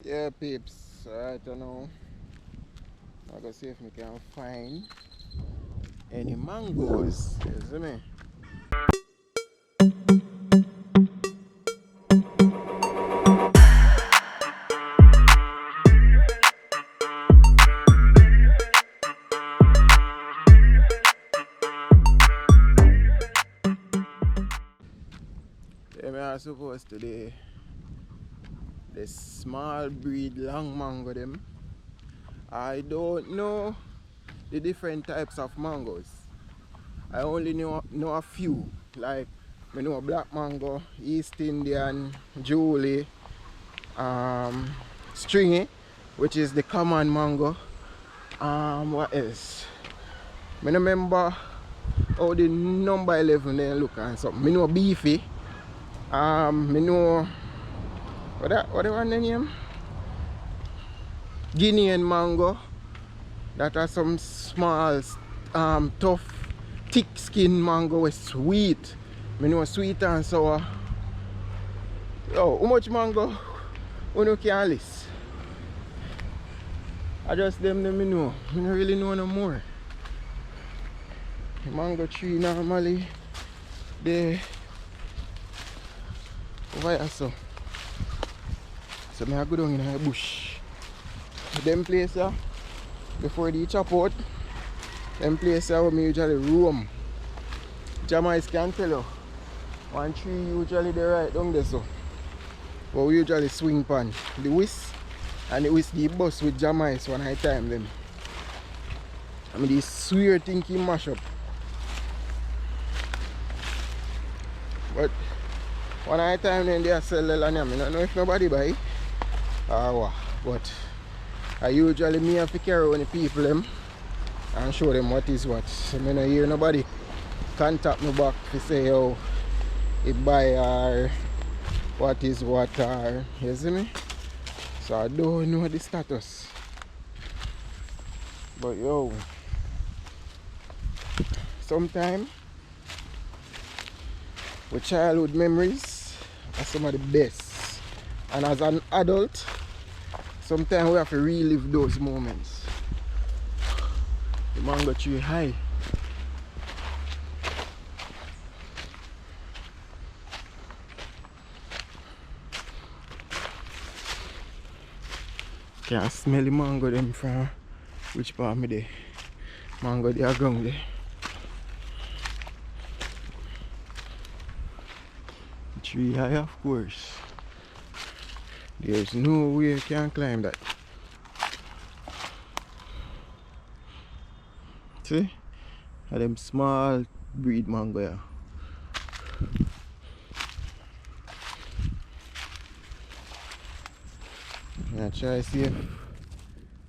Yeah, peeps, right now I'm gonna see if we can find any mangoes. You see me? Yeah, me are supposed to the small breed long mango them. I don't know the different types of mangoes. I only know a few. Like I know black mango, East Indian, Julie, um, stringy, which is the common mango. What else? I remember how the number 11 then look and something. I know beefy. I know what the one name? Guinean mango. That are some small, tough, thick skin mango with sweet. I know sweet and sour. Yo, how much mango you can list? I just them I know. I don't really know no more. The mango tree normally they over here so. So I go down in the bush. Them place before they chop out, them place where me usually roam. Jamaica can tell you. One tree usually they right down there so. But we usually swing pan the whisk and the whisk the bus with Jamaica when I time them. I mean, this swear thinking mash up. But when I time then they sell the land, I don't know if nobody buy or what. But I usually me have to carry on the people them and show them what is what. So I don't hear nobody contact me back to say oh it buy or what is what or you see me? So I don't know the status. But yo, sometimes with childhood memories are some of the best. And as an adult, sometimes we have to relive those moments. The mango tree high. Can smell the mango them from which part of me there. Mango they are ground there. Tree high of course. There's no way you can climb that. See? And them small breed mango here. I try to see if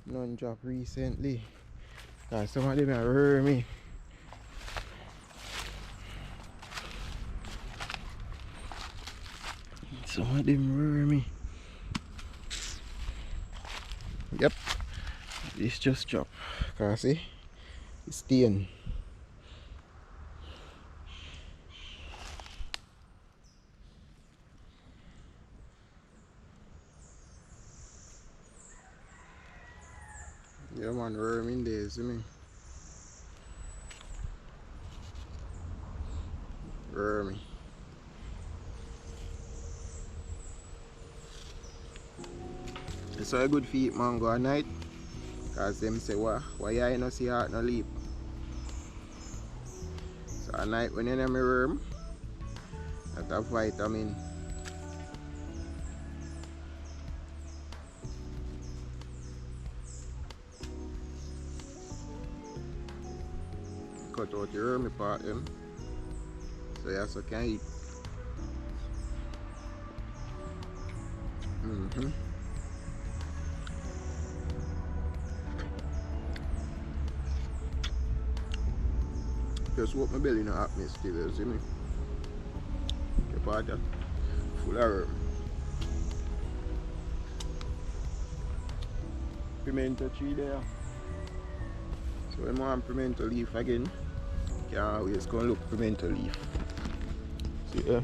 none drop recently. Cause some of them are hurt me. Some of them hurt me. Yep. This just dropped. Cause see? It's staying. Yeah man, worm in there, see me? Wormy. It's a good feed mango at night. Cause them say why you no see heart no leap. So at night when you name me worm, that have vitamin. Cut out the wormy part them. So you also can eat. Just walk my belly in the atmosphere, you see me? The part that full of worm. Pimento tree there. So when I want pimento leaf again, you can always go and look pimento leaf. See there?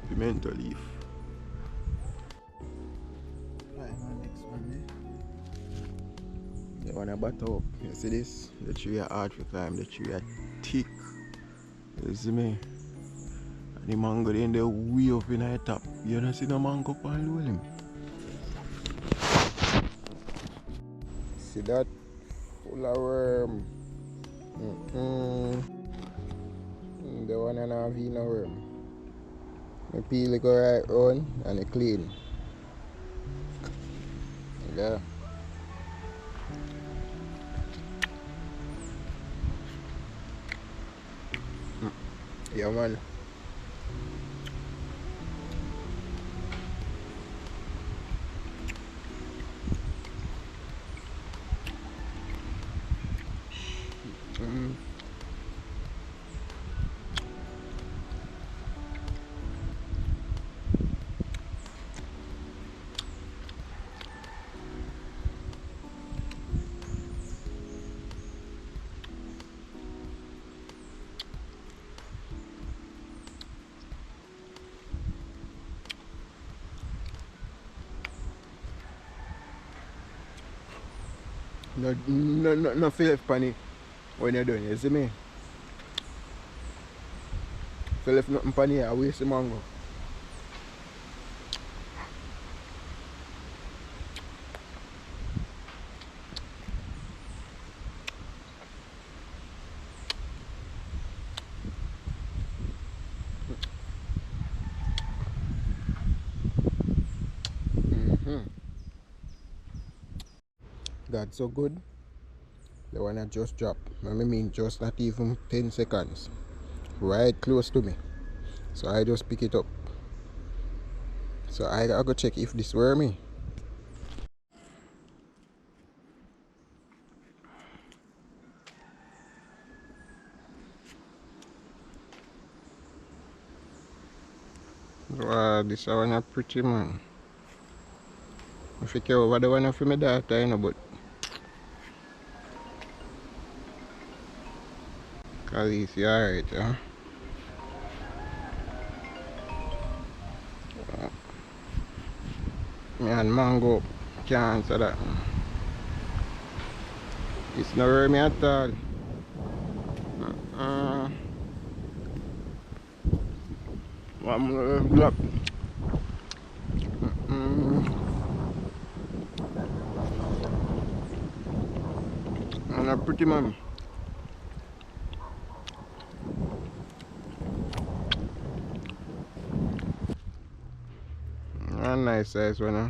Pimento leaf. Next one there. You wanna butter up. You see this? The tree are hard to climb, the tree are thick. You see me? And the mango in the way up in the top. You don't see no mango palm with him. See that? Full of worm. The one and a half in a worm. I peel it go right round and it clean. Yeah. Yeah man. No feel left pan it when you're done, you see me? Feel left nothing pan it, I waste the mango. God so good. The one that just dropped. I mean just not even 10 seconds. Right close to me. So I just pick it up. So I go check if this were me. Wow, this one a pretty man. I think over the one for my daughter, you know, but cause he's alright, huh? Me and mango can't answer that. It's not worth me at all. One more block. And a pretty man. A nice size one, huh?